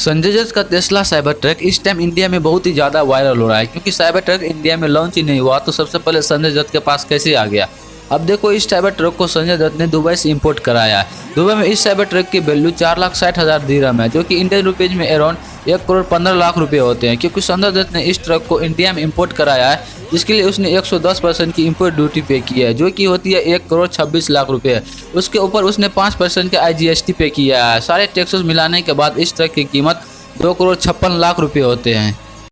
संजय दत्त का Tesla cyber truck इस time India में बहुत ही ज़्यादा वायरल हो रहा है, क्योंकि साइबर ट्रक इंडिया में लॉन्च ही नहीं हुआ तो सबसे पहले संजय दत्त के पास कैसे आ गया। अब देखो, इस साइबर ट्रक को संजय दत्त ने दुबई से इंपोर्ट कराया है। दुबई में इस साइबर ट्रक की वैल्यू 4,60,000 दिरहम है, जो कि इंडियन रुपीज में अराउंड 1,15,00,000 रुपये होते हैं। क्योंकि संजय दत्त ने इस ट्रक को इंडिया में इंपोर्ट कराया है, जिसके लिए उसने 110% की इंपोर्ट ड्यूटी पे की है, जो कि होती है 1,26,00,000 रुपये। उसके ऊपर उसने 5% का IGST पे किया है। सारे टैक्सेस मिलाने के बाद इस ट्रक की कीमत 2,56,00,000 रुपये होते हैं।